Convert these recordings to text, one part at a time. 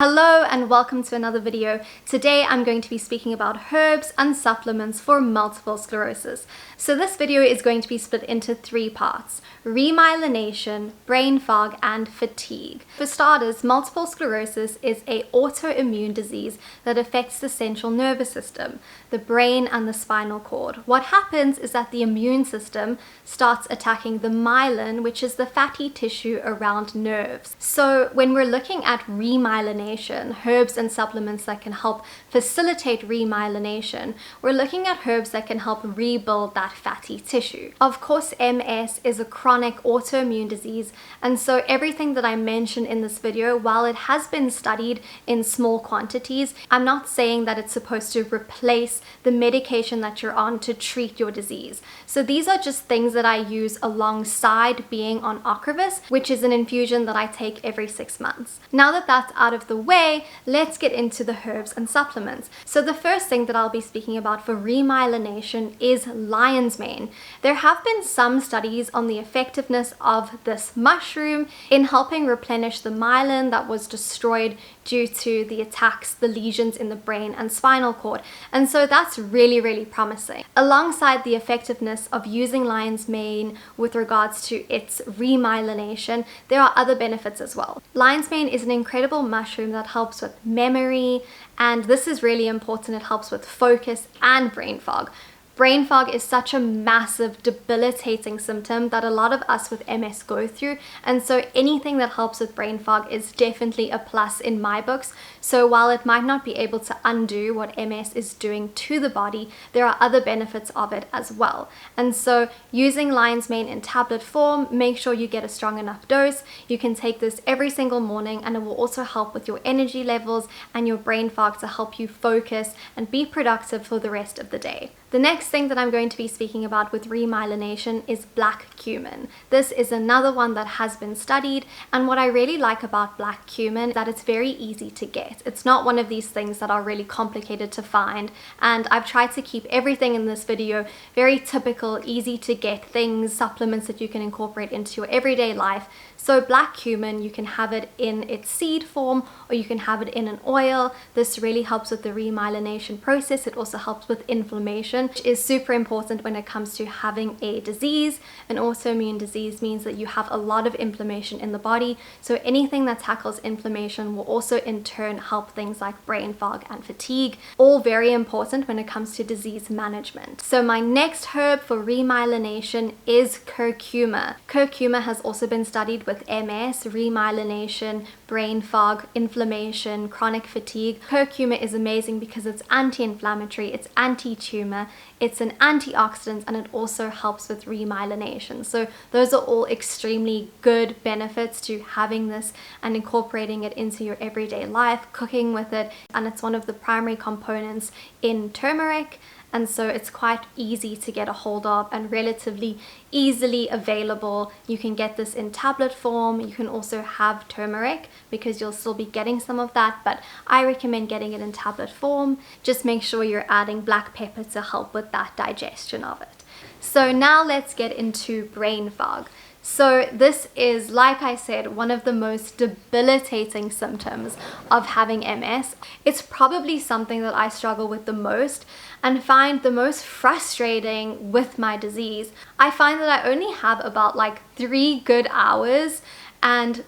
Hello and welcome to another video. Today I'm going to be speaking about herbs and supplements for multiple sclerosis. So this video is going to be split into three parts: remyelination, brain fog, and fatigue. For starters, multiple sclerosis is an autoimmune disease that affects the central nervous system, the brain and the spinal cord. What happens is that the immune system starts attacking the myelin, which is the fatty tissue around nerves. So when we're looking at remyelination, herbs and supplements that can help facilitate remyelination, we're looking at herbs that can help rebuild that fatty tissue. Of course, MS is a chronic autoimmune disease, and so everything that I mentioned in this video, while it has been studied in small quantities, I'm not saying that it's supposed to replace the medication that you're on to treat your disease. So these are just things that I use alongside being on Ocrevus, which is an infusion that I take every 6 months. Now that that's out of the way, let's get into the herbs and supplements. So the first thing that I'll be speaking about for remyelination is lion's mane. There have been some studies on the effectiveness of this mushroom in helping replenish the myelin that was destroyed due to the attacks, the lesions in the brain and spinal cord. And so that's really promising. Alongside the effectiveness of using lion's mane with regards to its remyelination, there are other benefits as well. Lion's mane is an incredible mushroom that helps with memory, and this is really important. It helps with focus and brain fog. Brain fog is such a massive, debilitating symptom that a lot of us with MS go through, and so anything that helps with brain fog is definitely a plus in my books. So while it might not be able to undo what MS is doing to the body, there are other benefits of it as well. And so using lion's mane in tablet form, make sure you get a strong enough dose. You can take this every single morning, and it will also help with your energy levels and your brain fog to help you focus and be productive for the rest of the day. The next thing that I'm going to be speaking about with remyelination is black cumin. This is another one that has been studied, and what I really like about black cumin is that it's very easy to get. It's not one of these things that are really complicated to find, and I've tried to keep everything in this video very typical, easy to get things, supplements that you can incorporate into your everyday life. So black cumin, you can have it in its seed form or you can have it in an oil. This really helps with the remyelination process. It also helps with inflammation, which is super important when it comes to having a disease. An autoimmune disease means that you have a lot of inflammation in the body. So anything that tackles inflammation will also in turn help things like brain fog and fatigue, all very important when it comes to disease management. So my next herb for remyelination is curcuma. Curcuma has also been studied with MS, remyelination, brain fog, inflammation, chronic fatigue. Curcuma is amazing because it's anti-inflammatory, it's anti-tumor, it's an antioxidant, and it also helps with remyelination. So those are all extremely good benefits to having this and incorporating it into your everyday life, cooking with it, and it's one of the primary components in turmeric. And so it's quite easy to get a hold of and relatively easily available. You can get this in tablet form. You can also have turmeric because you'll still be getting some of that, but I recommend getting it in tablet form. Just make sure you're adding black pepper to help with that digestion of it. So now let's get into brain fog. So this is, like I said, one of the most debilitating symptoms of having MS. It's probably something that I struggle with the most and find the most frustrating with my disease. I find that I only have about like 3 good hours, and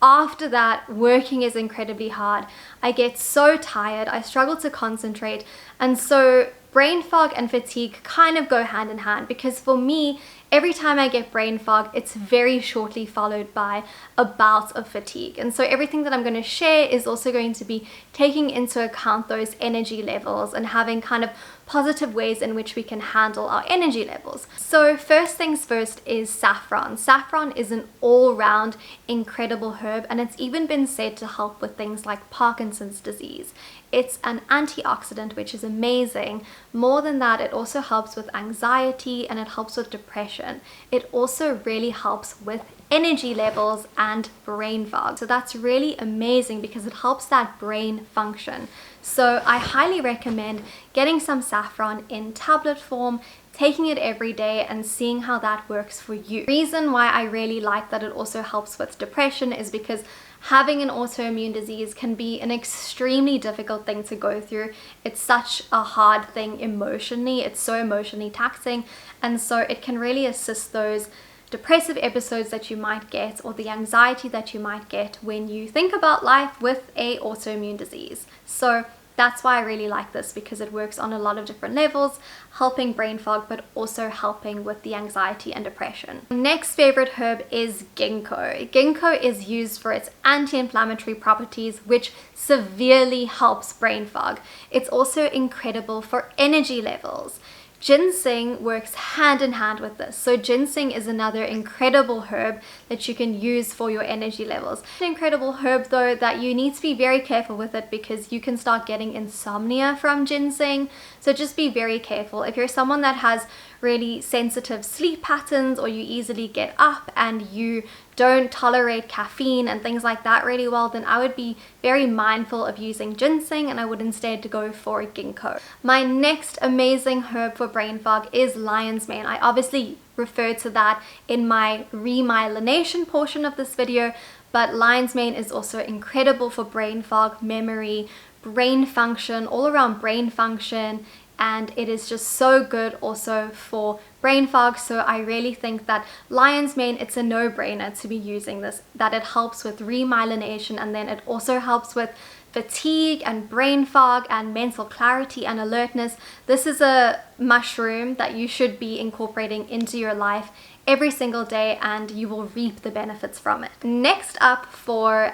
after that, working is incredibly hard. I get so tired, I struggle to concentrate, and so brain fog and fatigue kind of go hand in hand, because for me, every time I get brain fog, it's very shortly followed by a bout of fatigue. And so everything that I'm going to share is also going to be taking into account those energy levels and having kind of positive ways in which we can handle our energy levels. So first things first is saffron. Saffron is an all-round incredible herb, and it's even been said to help with things like Parkinson's disease. It's an antioxidant, which is amazing. More than that, it also helps with anxiety and it helps with depression. It also really helps with energy levels and brain fog. So that's really amazing because it helps that brain function. So I highly recommend getting some saffron in tablet form, taking it every day and seeing how that works for you. The reason why I really like that it also helps with depression is because Having an autoimmune disease can be an extremely difficult thing to go through. It's such a hard thing emotionally. It's so emotionally taxing. And so it can really assist those depressive episodes that you might get, or the anxiety that you might get when you think about life with a autoimmune disease. So that's why I really like this, because it works on a lot of different levels, helping brain fog, but also helping with the anxiety and depression. Next favorite herb is Ginko. Ginko is used for its anti-inflammatory properties, which severely helps brain fog. It's also incredible for energy levels. Ginseng works hand in hand with this. So ginseng is another incredible herb that you can use for your energy levels. An incredible herb though that you need to be very careful with it, because you can start getting insomnia from ginseng. So just be very careful. If you're someone that has really sensitive sleep patterns, or you easily get up and you don't tolerate caffeine and things like that really well, then I would be very mindful of using ginseng, and I would instead go for ginkgo. My next amazing herb for brain fog is lion's mane. I obviously referred to that in my remyelination portion of this video, but lion's mane is also incredible for brain fog, memory, brain function, all around brain function, and it is just so good also for brain fog. So I really think that lion's mane, it's a no-brainer to be using this, that it helps with remyelination, and then it also helps with fatigue and brain fog and mental clarity and alertness. This is a mushroom that you should be incorporating into your life every single day, and you will reap the benefits from it. Next up for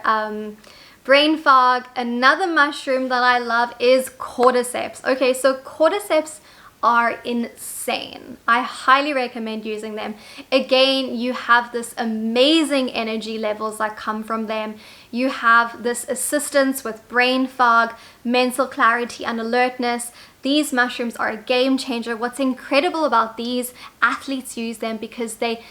brain fog, another mushroom that I love is cordyceps. Okay, so cordyceps are insane. I highly recommend using them. Again, you have this amazing energy levels that come from them. You have this assistance with brain fog, mental clarity and alertness. These mushrooms are a game changer. What's incredible about these, athletes use them because they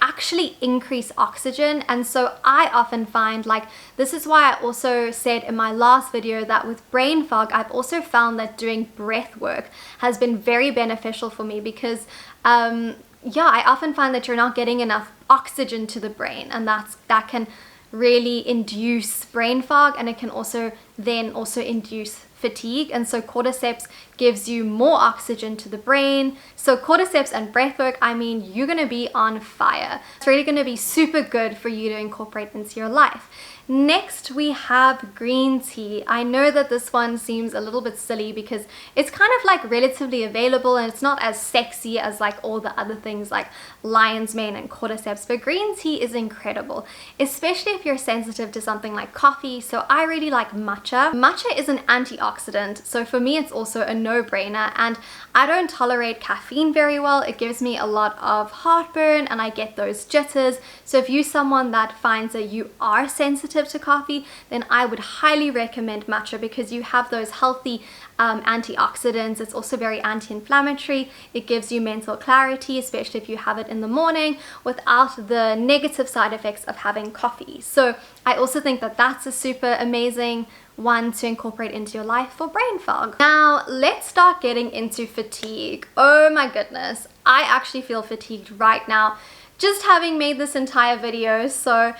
actually increase oxygen. And so I often find, like, this is why I also said in my last video that with brain fog, I've also found that doing breath work has been very beneficial for me, because yeah, I often find that you're not getting enough oxygen to the brain, and that can really induce brain fog, and it can also induce fatigue. And so cordyceps gives you more oxygen to the brain. So cordyceps and breathwork, I mean, you're gonna be on fire. It's really gonna be super good for you to incorporate into your life. Next, we have green tea. I know that this one seems a little bit silly because it's kind of like relatively available, and it's not as sexy as like all the other things like lion's mane and cordyceps, but green tea is incredible, especially if you're sensitive to something like coffee. So I really like matcha. Matcha is an antioxidant, so for me it's also a no-brainer, and I don't tolerate caffeine very well. It gives me a lot of heartburn and I get those jitters. So if you're someone that finds that you are sensitive to coffee, then I would highly recommend matcha, because you have those healthy antioxidants. It's also very anti-inflammatory. It gives you mental clarity, especially if you have it in the morning, without the negative side effects of having coffee. So I also think that that's a super amazing one to incorporate into your life for brain fog. Now let's start getting into fatigue. Oh my goodness, I actually feel fatigued right now just having made this entire video. So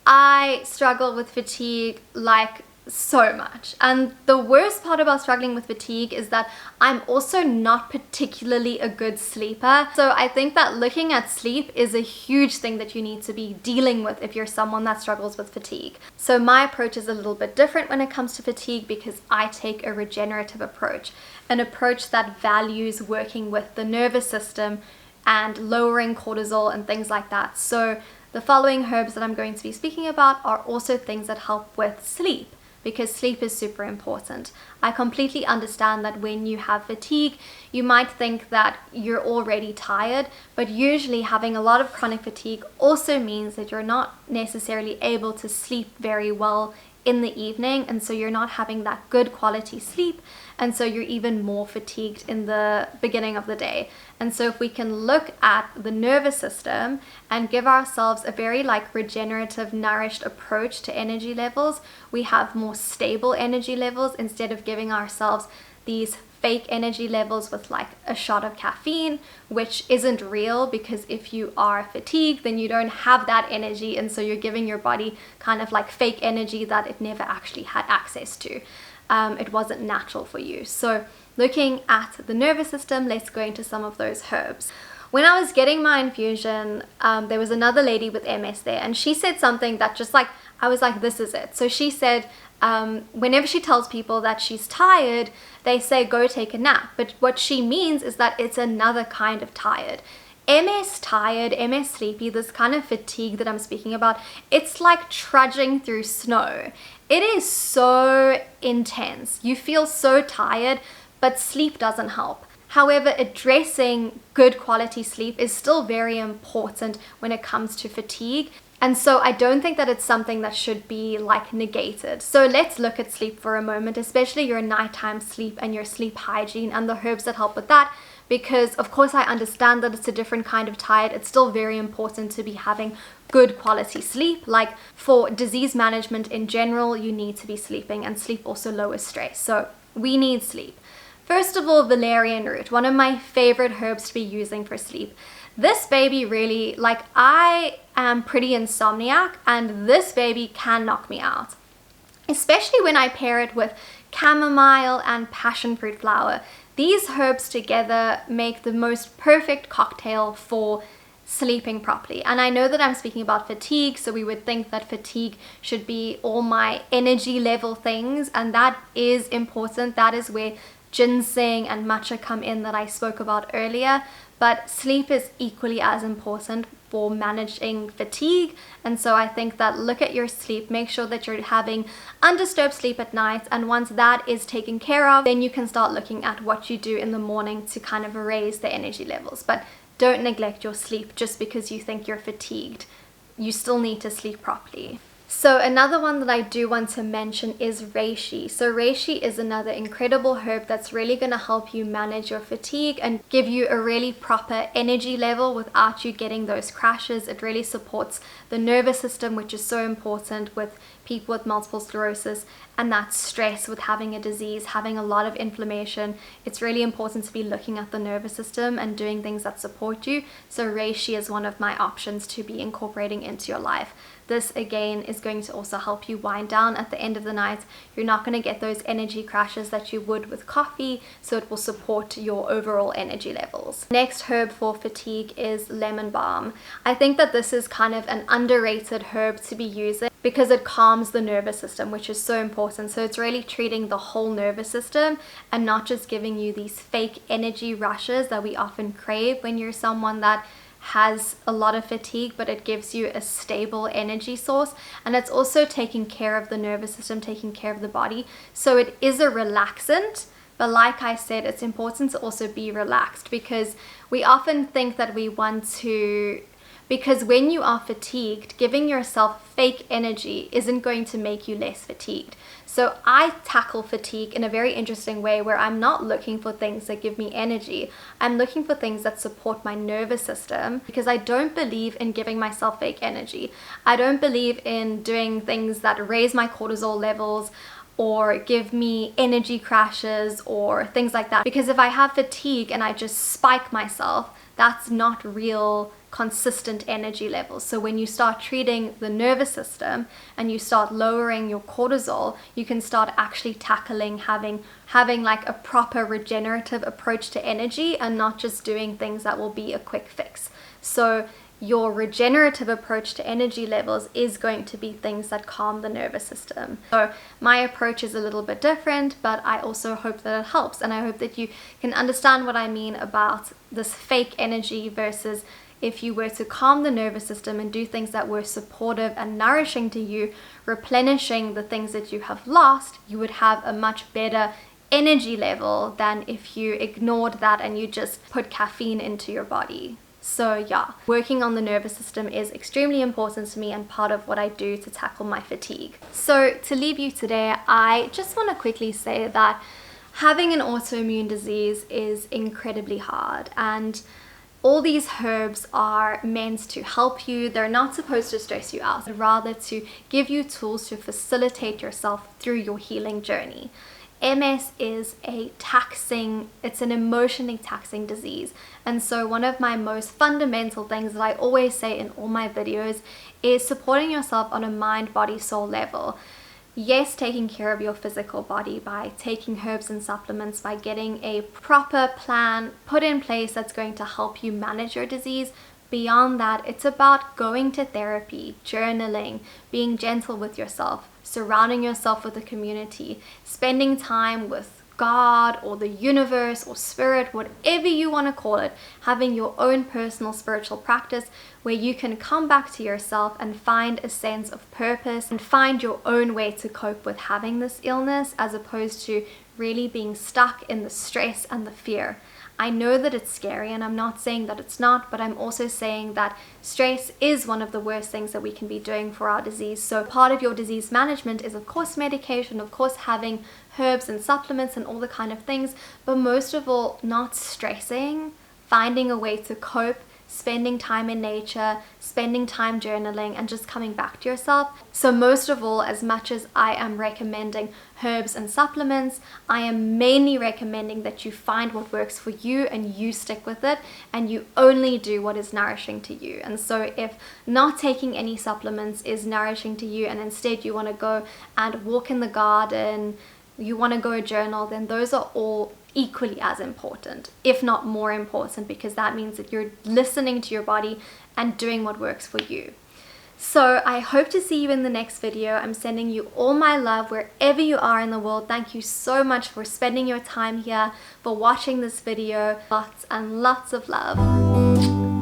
I struggle with fatigue like so much, and the worst part about struggling with fatigue is that I'm also not particularly a good sleeper. So I think that looking at sleep is a huge thing that you need to be dealing with if you're someone that struggles with fatigue. So my approach is a little bit different when it comes to fatigue, because I take a regenerative approach, an approach that values working with the nervous system and lowering cortisol and things like that. So the following herbs that I'm going to be speaking about are also things that help with sleep, because sleep is super important. I completely understand that when you have fatigue, you might think that you're already tired, but usually having a lot of chronic fatigue also means that you're not necessarily able to sleep very well in the evening, and so you're not having that good quality sleep, and so you're even more fatigued in the beginning of the day. And so if we can look at the nervous system and give ourselves a very like regenerative, nourished approach to energy levels, we have more stable energy levels instead of giving ourselves these fake energy levels with like a shot of caffeine, which isn't real, because if you are fatigued, then you don't have that energy, and so you're giving your body kind of like fake energy that it never actually had access to. It wasn't natural for you. So looking at the nervous system, let's go into some of those herbs. When I was getting my infusion, there was another lady with MS there, and she said something that just like, I was like, this is it. So she said, whenever she tells people that she's tired, they say, go take a nap. But what she means is that it's another kind of tired. MS tired, MS sleepy, this kind of fatigue that I'm speaking about, it's like trudging through snow. It is so intense. You feel so tired, but sleep doesn't help. However, addressing good quality sleep is still very important when it comes to fatigue. And so I don't think that it's something that should be like negated. So let's look at sleep for a moment, especially your nighttime sleep and your sleep hygiene and the herbs that help with that. Because of course I understand that it's a different kind of tired. It's still very important to be having good quality sleep. Like for disease management in general, you need to be sleeping, and sleep also lowers stress. So we need sleep. First of all, valerian root, one of my favorite herbs to be using for sleep. This baby really, like, I am pretty insomniac, and this baby can knock me out. Especially when I pair it with chamomile and passion fruit flower. These herbs together make the most perfect cocktail for sleeping properly. And I know that I'm speaking about fatigue, so we would think that fatigue should be all my energy level things, and that is important. That is where ginseng and matcha come in that I spoke about earlier, but sleep is equally as important for managing fatigue. And so I think that look at your sleep, make sure that you're having undisturbed sleep at night, and once that is taken care of, then you can start looking at what you do in the morning to kind of raise the energy levels. But don't neglect your sleep just because you think you're fatigued. You still need to sleep properly. So another one that I do want to mention is reishi. So reishi is another incredible herb that's really going to help you manage your fatigue and give you a really proper energy level without you getting those crashes. It really supports the nervous system, which is so important with people with multiple sclerosis, and that stress with having a disease, having a lot of inflammation. It's really important to be looking at the nervous system and doing things that support you. So reishi is one of my options to be incorporating into your life. This again is going to also help you wind down at the end of the night. You're not going to get those energy crashes that you would with coffee, so it will support your overall energy levels. Next herb for fatigue is lemon balm. I think that this is kind of an underrated herb to be using because it calms the nervous system, which is so important. So it's really treating the whole nervous system and not just giving you these fake energy rushes that we often crave when you're someone that has a lot of fatigue, but it gives you a stable energy source, and it's also taking care of the nervous system, taking care of the body. So it is a relaxant, but like I said, it's important to also be relaxed, because we often think that we want to, because when you are fatigued, giving yourself fake energy isn't going to make you less fatigued. So I tackle fatigue in a very interesting way, where I'm not looking for things that give me energy. I'm looking for things that support my nervous system, because I don't believe in giving myself fake energy. I don't believe in doing things that raise my cortisol levels or give me energy crashes or things like that. Because if I have fatigue and I just spike myself, that's not real consistent energy levels. So when you start treating the nervous system and you start lowering your cortisol, you can start actually tackling having like a proper regenerative approach to energy, and not just doing things that will be a quick fix. So your regenerative approach to energy levels is going to be things that calm the nervous system. So my approach is a little bit different, but I also hope that it helps, and I hope that you can understand what I mean about this fake energy versus if you were to calm the nervous system and do things that were supportive and nourishing to you, replenishing the things that you have lost, you would have a much better energy level than if you ignored that and you just put caffeine into your body. So yeah, working on the nervous system is extremely important to me and part of what I do to tackle my fatigue. So to leave you today, I just want to quickly say that having an autoimmune disease is incredibly hard, and All these herbs are meant to help you. They're not supposed to stress you out, but rather to give you tools to facilitate yourself through your healing journey. MS is it's an emotionally taxing disease. And so one of my most fundamental things that I always say in all my videos is supporting yourself on a mind, body, soul level. Yes, taking care of your physical body by taking herbs and supplements, by getting a proper plan put in place that's going to help you manage your disease. Beyond that, it's about going to therapy, journaling, being gentle with yourself, surrounding yourself with a community, spending time with God or the universe or spirit, whatever you want to call it, having your own personal spiritual practice where you can come back to yourself and find a sense of purpose and find your own way to cope with having this illness, as opposed to really being stuck in the stress and the fear. I know that it's scary, and I'm not saying that it's not, but I'm also saying that stress is one of the worst things that we can be doing for our disease. So part of your disease management is, of course, medication, of course, having herbs and supplements and all the kind of things, but most of all, not stressing, finding a way to cope, spending time in nature, spending time journaling, and just coming back to yourself. So most of all, as much as I am recommending herbs and supplements, I am mainly recommending that you find what works for you and you stick with it, and you only do what is nourishing to you. And so if not taking any supplements is nourishing to you, and instead you want to go and walk in the garden, you want to go journal, then those are all equally as important, if not more important, because that means that you're listening to your body and doing what works for you. So I hope to see you in the next video. I'm sending you all my love wherever you are in the world. Thank you so much for spending your time here, for watching this video. Lots and lots of love.